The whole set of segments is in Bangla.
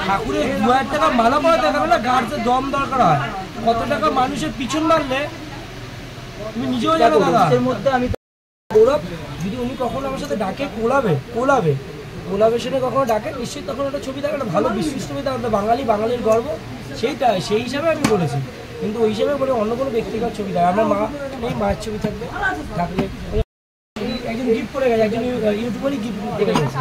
ঠাকুরের 2000 টাকা মালা পড়াতে গেলে না গাড়িতে দম দরকার হয়। কত টাকা মানুষের পিছন মারলে তুমি নিজেও জানো দাদা। এর মধ্যে আমি গৌরব যদি উনি কখনো আমার সাথে ডাকে কোলাবেশনে কখনো ডাকে নিশ্চয়ই তখন একটা ছবি থাকে, একটা ভালো বিশিষ্ট ছবি থাকে, বাঙালির গর্ব, সেই হিসাবে আমি বলেছি। কিন্তু ওই হিসাবে বলে অন্য কোনো ব্যক্তিগত ছবি থাকে, আমার মায়ের ছবি থাকবে, থাকলে একজন গিফট করে গেছে, একজন ইউটিউবারই গিফট করে গেছে।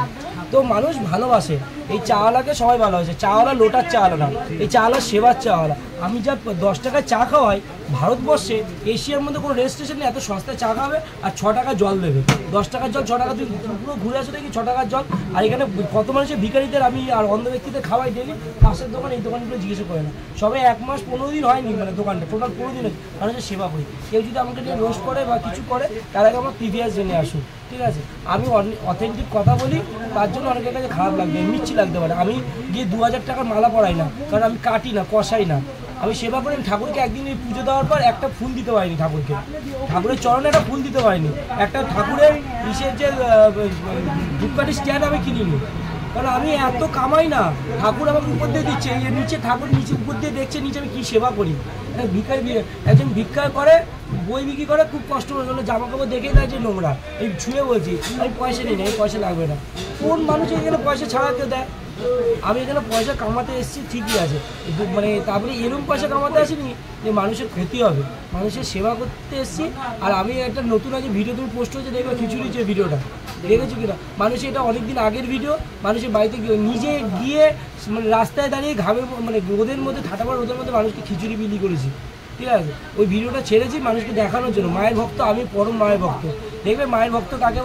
তো মানুষ ভালোবাসে, এই চাওয়ালাকে সবাই ভালোবাসে। চাওয়ালা লোটার চাওয়ালা না, এই চাওয়ালা সেবার চাওয়ালা। আমি যা 10 টাকায় চা খাওয়াই, ভারতবর্ষে এশিয়ার মধ্যে কোনো রেজিস্ট্রেশন এত সস্তায় চা খাবে আর 6 টাকা জল দেবে। 10 টাকার জল 6 টাকা, তুই পুরো ঘুরে আসো দেখি 6 টাকার জল। আর এখানে কত মানুষের ভিখারিদের আমি আর অন্ধ ব্যক্তিদের খাওয়াই ডেলি, পাশের দোকান এই দোকানগুলো জিজ্ঞেস করে না। সবে 1 মাস 15 দিন হয়নি মানে দোকানটা, টোটাল 15 দিন মানুষের সেবা করি। কেউ যদি আমাকে নিয়ে রোস্ট করে বা কিছু করে, তার আগে আমার প্রিভিয়াস জেনে আসুন, ঠিক আছে? আমি অথেন্টিক কথা বলি, তার জন্য অনেকের কাছে খারাপ লাগবে, মিচ্ছি লাগতে পারে। আমি গিয়ে 2000 টাকার মালা পরাই না, কারণ আমি কাটি না, কষাই না, আমি সেবা করি। ঠাকুরকে একদিন পুজো দেওয়ার পর একটা ফুল দিতে পারিনি, ঠাকুরের চরণে একটা ফুল দিতে পারিনি, একটা ঠাকুরের ইসের যে ধূপকাঠি স্ট্যান্ড আমি কিনিনি, কারণ আমি এত কামাই না। ঠাকুর আমাকে উপর দিয়ে দিচ্ছে, এই নিচে ঠাকুর নিচে উপর দিয়ে দেখছে, নিচে আমি কী সেবা করি। একজন ভিক্ষা করে, বই বিক্রি করে, খুব কষ্ট করে, জামা কাপড় দেখেই দেয় যে নোংরা। এই ছুঁয়ে বলছি আমি পয়সা নিই না, এই পয়সা লাগবে না। কোন মানুষ এখানে পয়সা ছাড়াতে দেয়? আমি এখানে পয়সা কামাতে এসেছি, ঠিকই আছে, মানে তারপরে এরকম পয়সা কামাতে আসিনি যে মানুষের ক্ষতি হবে, মানুষের সেবা করতে এসেছি। আর আমি একটা নতুন আগে ভিডিও তুমি পোস্ট হয়েছে দেখবে, খিচুড়ি যে ভিডিওটা দেখেছো কিনা? মানুষের এটা অনেকদিন আগের ভিডিও, মানুষের বাড়িতে নিজে গিয়ে মানে রাস্তায় দাঁড়িয়ে ঘামের মানে রোদের মধ্যে, ঠাটাবার রোদের মধ্যে মানুষকে খিচুড়ি বিলি করেছি, ঠিক আছে? ওই ভিডিওটা ছেড়েছি মানুষকে দেখানোর জন্য। মায়ের ভক্ত আমি, পরম মায়ের ভক্ত। দেখবে মায়ের ভক্ত কাকে।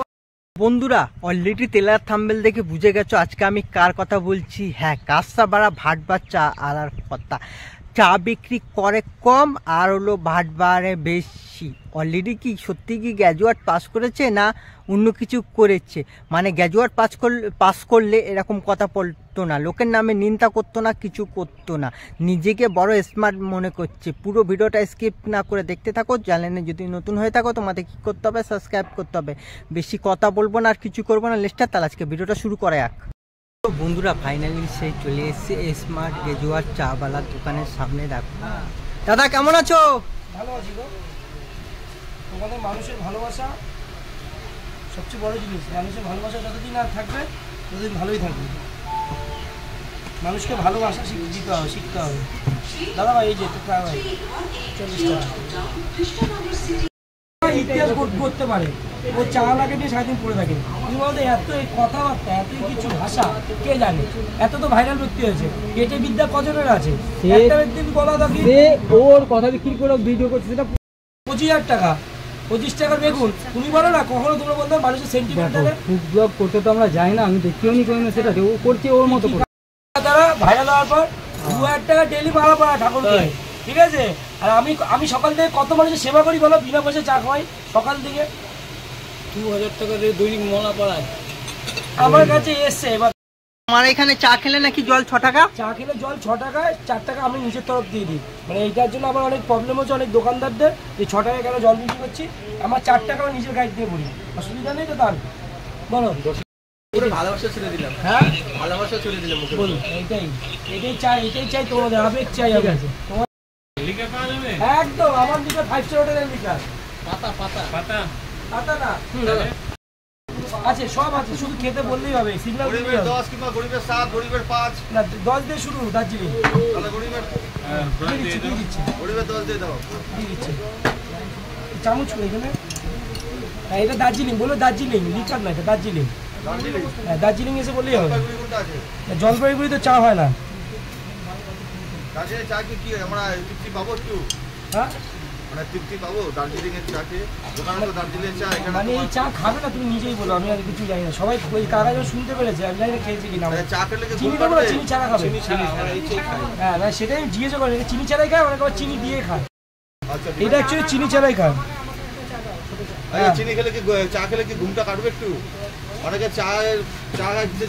বন্ধুরা অলরেডি তেলার থাম্বেল দেখে বুঝে গেছো আজকে আমি কার কথা বলছি। হ্যাঁ, কাঁসাপাড়া ভাটবার চা আলার কথা। চা বিক্রি করে কম আর হলো ভাটবারে বেশি। অলরেডি কি সত্যি কি গ্র্যাজুয়েট পাস করেছে না অন্য কিছু করেছে? মানে গ্র্যাজুয়েট পাস করলে এরকম কথা বলতো না, লোকের নামে নিন্দা করতো না, কিছু করতো না, নিজেকে বড় স্মার্ট মনে করছে। পুরো ভিডিওটা স্কিপ না করে দেখতে থাকো। চ্যানেলে যদি নতুন হয়ে থাকো তোমাদের কী করতে হবে? সাবস্ক্রাইব করতে হবে। বেশি কথা বলবো না আর কিছু করবো না, লেস্টার তাহলে আজকে ভিডিওটা শুরু করে এক। তো বন্ধুরা ফাইনালি সেই চলে এসেছে স্মার্ট গ্র্যাজুয়েট চাওয়ালার দোকানের সামনে। দেখো দাদা কেমন আছো? ভালো আছি গো। তোমাদের মানুষের ভালোবাসা সবচেয়ে বড় জিনিস। মানুষের ভালোবাসা যতদিন আর থাকবে ততদিন ভালোই থাকবে। মানুষকে ভালোবাসা শিখতে হবে। দাদা ভাই এই যে তো প্রায় 40 টাকা ইতিহাস করতে পারে, ও চা লাগে নিয়ে সারাদিন পড়ে থাকে। তুমি বলতে এত কথাবার্তা, এত কিছু ভাষা কে জানে? এত তো ভাইরাল ব্যক্তি হয়েছে, পেটে বিদ্যা কজনের আছে? একটা ব্যক্তি বলা থাকে ওর কথা বিক্রি করে ভিডিও করছে, সেটা 25,000 টাকা, 25 টাকার বেগুন। তুমি বলো না কখনো তোমরা বলতে মানুষের সেন্টিমেন্ট থাকে? ফুড ব্লগ করতে তো আমরা যাই না, আমি দেখিও নি কোনো, সেটা ও করছে ওর মতো করে। তারা ভাইরাল হওয়ার পর 2000 টাকা ডেলি মারা পড়া ঠাকুরকে, ঠিক আছে? আর আমি সকাল থেকে কত মানুষের সেবা করি বলো, বিনা পয়সা চা খাওয়াই সকাল থেকে। 2000 টাকা দৈনিক মলা পাড়ায় আমার কাছে এসছে। এবার আমার এখানে চা খেলে নাকি জল 6 টাকা, চা খেলে জল 6 টাকা, 4 টাকা আমি নিজের তরফ দিয়ে দিই। মানে এইটার জন্য আমার অনেক প্রবলেম হচ্ছে অনেক দোকানদারদের, যে 6 টাকা কেন জল বিক্রি করছি। আমার 4 টাকা আমি নিজের গাড়ি দিয়ে পড়ি, অসুবিধা নেই তো তার। বলো ভালোবাসা ছেড়ে দিলাম। হ্যাঁ ভালোবাসা ছেড়ে দিলাম। বলুন এটাই চাই তোমাদের, আবেগ চাই আমি তোমার একদম। আমার দিকে 5 স্টার হোটেলের লিখার পাতা না আছে, সব আছে, শুধু খেতে বললেই হবে। সিগন্যাল গরিবের 10 কিংবা গরিবের 7, গরিবের 5 না 10 দিয়ে শুরু। দার্জিলিং তাহলে গরিবের গরিবের 10 দিয়ে দাও, দিয়ে দিচ্ছি চামচ করে এখানে। হ্যাঁ এটা দার্জিলিং, বলো দার্জিলিং লিখার না, এটা দার্জিলিং। হ্যাঁ দার্জিলিং এসে বললেই হবে। জলপাইগুড়ি তো চা হয় না। চা কি আমরা তৃপ্তি পাবো একটু? হ্যাঁ মানে তৃপ্তি পাবো দার্জিলিং এর চাকে? দোকানে তো দার্জিলিং চা, এখানে মানে এই চা খাবে না, তুমি নিজেই বলো, আমি আর কিছু জানি না। সবাই ওই কারা যখন শুনতে পেরেছে, আমি জানি না খেয়েছি কিনা। চা খেলে চিনি দেবো না, চিনি ছাড়া খাবে? হ্যাঁ না সেটাই জিজ্ঞেস করে, চিনি ছাড়াই খায়, অনেক আবার চিনি দিয়ে খায়। এটা অ্যাকচুয়ালি চিনি ছাড়াই খায়। চিনি খেলে কি, চা খেলে কি ঘুমটা কাটবে একটু? অনেকে চায়ের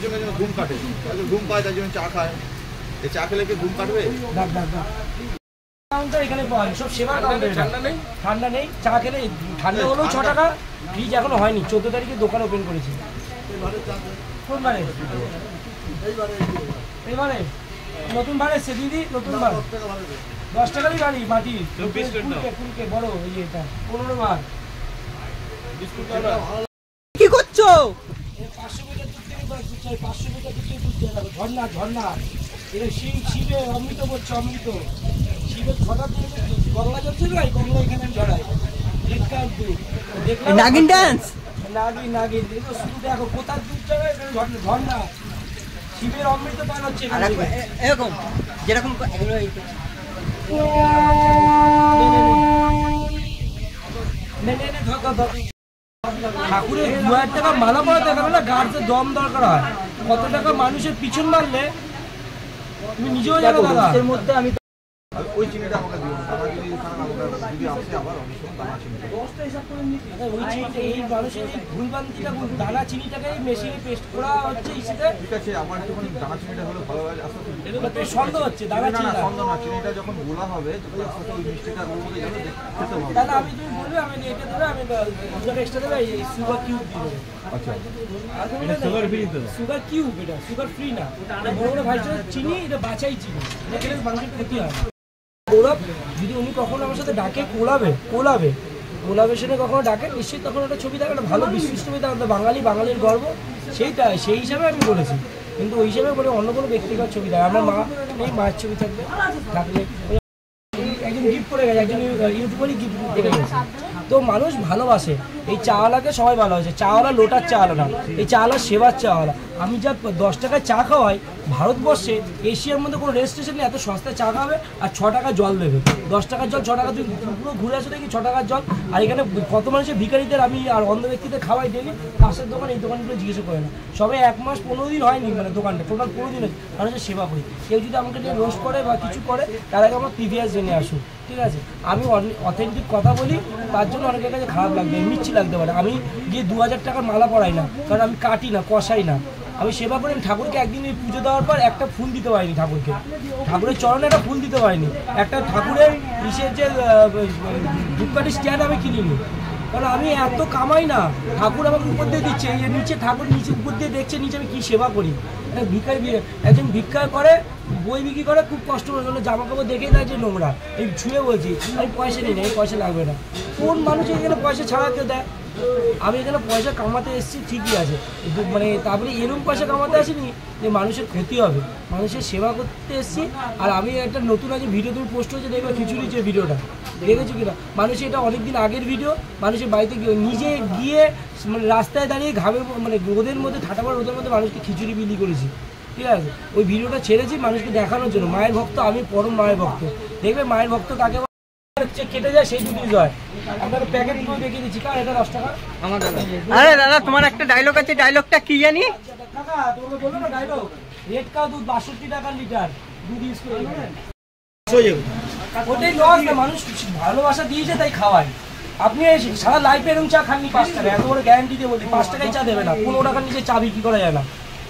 জন্য ঘুম কাটে, ঘুম পায় তার জন্য চা খায়। এই চা খেলে কি ঘুম কাটবে? এখানে সব সেবা কাউন্টার, ঠান্ডা নেই। চা খেলে ঠান্ডা হলেও 6 টাকা। ফ্রিজ এখনো হয়নি, 14 তারিখে দোকান ওপেন করেছি। কোন বারে? এবারে নতুন বার এসছে দিদি, নতুন বার 10 টাকারই গাড়ি মাটি কুলকে বড় এই যে এটা 15 বার কি করছো? 500 মিটার দূর থেকে 500 মিটার দূর থেকে তুলতে যাবে। ঝর্ণা ঝর্ণা এটা শিবে অমৃত করছে, অমৃত শিবের ছটা গঙ্গা চলছে না, গঙ্গা এখানে ঝরায় নাগিন ডান্স, নাগিন নাগিন এগুলো শুধু দেখো কোথার দূর জায়গায় ঝর্ণা শিবের অমৃত পান হচ্ছে এরকম যেরকম ঠাকুরের 2000 টাকা মালা পড়া দেখাবে না, গার্জের দম দরকার হয়। কত টাকা মানুষের পিছন মারলে তুমি নিজেও জানো দাদা। এর মধ্যে আমি ওই চিনিটা আমাকে দিও, দাদা যদি যদি আসে আবার অনেক সময় দানা চিনি ওই চিনিটা এই মানুষের এই ভুলভ্রান্তিটা দানা চিনিটাকে মেশিনে পেস্ট করা হচ্ছে ইসেতে। ঠিক আছে, আমার একটুখানি দানা চিনিটা হলে ভালো হয়। আস্তে তো সন্দেহ হচ্ছে দানা না চিনি না সন্দেহ না, চিনিটা যখন গোলা হবে তখন আস্তে আস্তে ওই মিষ্টিটা ওর মধ্যে যাবে, খেতে হবে। তাহলে আমি তুমি বলবে আমি এটা দেবে, আমি দুটো এক্সট্রা দেবে, এই সুগার কিউব দিয়ে দেবো। আচ্ছা, আর কোনো সুগার ফ্রি তো, সুগার কিউব, এটা সুগার ফ্রি না, বড় বড় ভাই চিনি, এটা বাছাই চিনি, এটা খেলে মানুষের ক্ষতি হয়। কোলাব যদি উনি কখনো আমার সাথে ডাকে কোলাবেশনে কখনো ডাকে, নিশ্চয়ই তখন একটা ছবি থাকে, একটা ভালো বিশ্ব ছবি থাকে, বাঙালি বাঙালির গর্ব, সেই হিসাবে আমি বলেছি। কিন্তু ওই হিসাবে বলে অন্য কোনো ব্যক্তিগত ছবি থাকে, আমার মা নেই, মায়ের ছবি থাকলে একজন গিফট করে গেছে, একজন ইউটিউবারই গিফট করে গেছে। তো মানুষ ভালোবাসে, এই চাওয়ালাকে সবাই ভালোবাসে। চাওয়ালা লোটার চাওয়ালা না, এই চাওয়ালা সেবার চাওয়ালা। আমি যা 10 টাকায় চা খাওয়াই, ভারতবর্ষে এশিয়ার মধ্যে কোনো রেজিস্ট্রেশনে এত সস্তায় চা খাবে আর 6 টাকা জল দেবে। 10 টাকার জল 6 টাকা, তুই পুরো ঘুরে আসো দেখি 6 টাকার জল। আর এখানে কত মানুষের ভিখারিদের আমি আর অন্ধ ব্যক্তিদের খাওয়াই ডেলি, পাশের দোকান এই দোকানগুলো জিজ্ঞেস করে না, সবে 1 মাস 15 দিন হয়নি মানে দোকানটা, টোটাল 15 দিন মানুষের সেবা করি। কেউ যদি আমাকে নিয়ে রোস্ট করে বা কিছু করে, তার আগে আমার প্রিভিয়াস জেনে আসুক, ঠিক আছে? আমি অথেন্টিক কথা বলি, তার জন্য অনেকের কাছে খারাপ লাগবে, মিচ্ছি লাগতে পারে। আমি গিয়ে 2000 টাকার মালা পরাই না, কারণ আমি কাটি না, কষাই না, আমি সেবা করি। ঠাকুরকে একদিন এই পুজো দেওয়ার পর একটা ফুল দিতে পারিনি, ঠাকুরের চরণে একটা ফুল দিতে পারিনি, একটা ঠাকুরের ইসের যে ধূপকাঠি স্ট্যান্ড আমি কিনিনি, কারণ আমি এত কামাই না। ঠাকুর আমাকে উপর দিয়ে দিচ্ছে, এই নিচে ঠাকুর নিচে উপর দিয়ে দেখছে নিচে আমি কী সেবা করি। একজন ভিক্ষা করে, বই বিক্রি করে, খুব কষ্ট করে গেলো, জামা কাপড় দেখেই না যে নোংরা, এই ছুঁয়ে বলছি আমি পয়সা নিই না, এই পয়সা লাগবে না। কোন মানুষ এখানে পয়সা ছাড়া কেউ দেয়? আমি এখানে পয়সা কামাতে এসেছি ঠিকই আছে, মানে তারপরে এরকম পয়সা কামাতে আসিনি যে মানুষের ক্ষতি হবে, মানুষের সেবা করতে এসেছি। আর আমি একটা নতুন আজ ভিডিও তুমি পোস্ট হয়েছে দেখবে, খিচুড়ির যে ভিডিওটা দেখেছো কিনা, মানুষ এটা অনেকদিন আগের ভিডিও, মানুষের বাড়িতে নিজে গিয়ে মানে রাস্তায় দাঁড়িয়ে ঘামে মানে রোদের মধ্যে ঠাটাবার রোদের মধ্যে মানুষকে খিচুড়ি বিলি করেছি, ঠিক আছে? ওই ভিডিওটা ছেড়েছি মানুষকে দেখানোর জন্য। মায়ের ভক্ত আমি, পরম মায়ের ভক্ত। দেখবে মায়ের ভক্ত কাকে কেটে যায় সেই দুটি জয়। আপনার প্যাকেট গুলো দেখিয়ে দিচ্ছি, কার এটা 10 টাকা আমার দাদা। আরে দাদা তোমার একটা ডায়লগ আছে, ডায়লগটা কি জানি? কাকা তোমাকে বললো না ডায়লগ, রেড কাউ দুধ 62 টাকা লিটার দুধ ইউজ করে, ওটাই লস না, মানুষ ভালোবাসা দিয়েছে তাই খাওয়ায়। আপনি সারা লাইফে এরকম চা খাননি 5 টাকা, এত বড় গ্যারান্টি দিয়ে বলি 5 টাকায় চা দেবে না, 15 টাকার নিচে চা বিক্রি করা যায় না।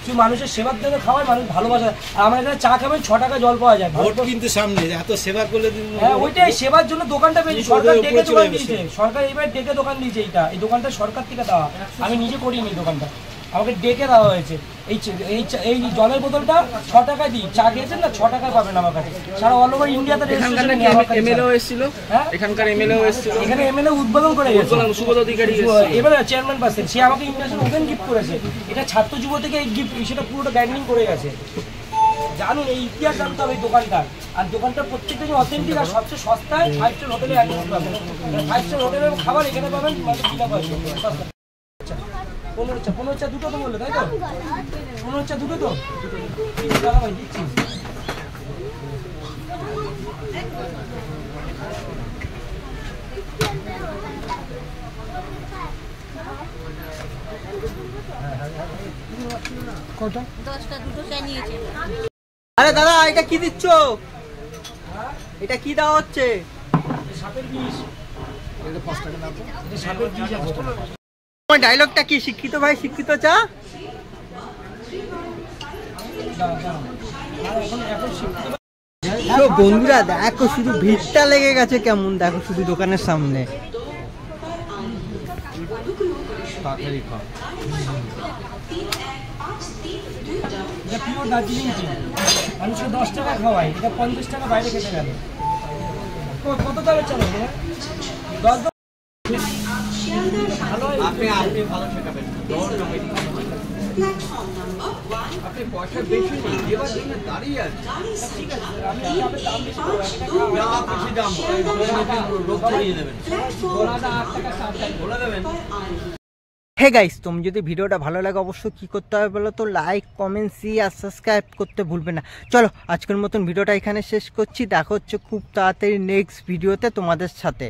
শুধু মানুষের সেবার জন্য খাওয়ায়, মানুষ ভালোবাসা। আর আমার এখানে চা খাবেন 6 টাকা জল পাওয়া যায়, কিন্তু সামনে এত সেবা করলে হ্যাঁ ওইটাই সেবার জন্য দোকানটা পেয়েছি, সরকার ডেকে দোকান দিয়েছে, সরকার এবার ডেকে দোকান দিয়েছে। এই দোকানটা সরকার থেকে দেওয়া, আমি নিজে করিনি দোকানটা, আমাকে ডেকে দেওয়া হয়েছে। এই জলের বোতলটা 6 টাকায় দিই, চা খেয়েছেন না 6 টাকায় পাবেন আমার কাছে। সারা অল ওভার ইন্ডিয়াতে এমএলএও এসেছিল, এখানকার এমএলএও এসেছিল, এখানে এমএলএ উদ্বোধন করে গেছে সুবোধ অধিকারী, এবার চেয়ারম্যান পাচ্ছেন, সে আমাকে ইন্টারন্যাশনাল ওপেন গিফট করেছে। এটা ছাত্র যুব থেকে এই গিফট সেটা পুরোটা ব্যান্ডিং করে গেছে। জানুন এই ইতিহাস জানতে হবে এই দোকানটা। আর দোকানটা প্রত্যেকটা যে অথেন্টিক আর সবচেয়ে সস্তায় 5 স্টার হোটেলে অ্যাড্রেস পাবেন, 5 স্টার হোটেলের খাবার এখানে পাবেন মানে বিনা পয়সা। 15 চা দুটো তো বললে তাই তো, 15 চা দুটো তো দাদা ভাই দিচ্ছি। কটা 10টা দুটো চা নিয়েছে। আরে দাদা এটা কি দিচ্ছ? এটা কি দেওয়া হচ্ছে? সাপের বিষ, এটা 5 টাকা দাম, এটা সাপের বিষ আছে। তোমার ডায়লগটা কি? শিক্ষিত ভাই শিক্ষিত চা। তো বন্ধুরা দেখো শুধু ভিড়টা লেগে গেছে কেমন, দেখো শুধু দোকানের সামনে। এটা পিওর দার্জিলিং টি, মানুষকে 10 টাকা খাওয়াই, এটা 50 টাকা বাইরে খেতে গেলে। কত দামের চাল হবে? 10 ভালো হয়। আপনি ভালো শেখাবেন, আপনি পয়সা বেশি নেই দেওয়ার জন্য দাঁড়িয়ে আছে। ঠিক আছে, আমি আপনার দাম বেশি করবো, একটা খাওয়া। বেশি দাম লোক করিয়ে দেবেন, বলে দেবেন। হে গাইস, তুমি যদি ভিডিওটা ভালো লাগে অবশ্যই কী করতে হবে বলো তো, লাইক, কমেন্ট, শেয়ার, সাবস্ক্রাইব করতে ভুলবে না। চলো আজকের মতন ভিডিওটা এখানে শেষ করছি, দেখা হচ্ছে খুব তাড়াতাড়ি নেক্সট ভিডিওতে তোমাদের সাথে।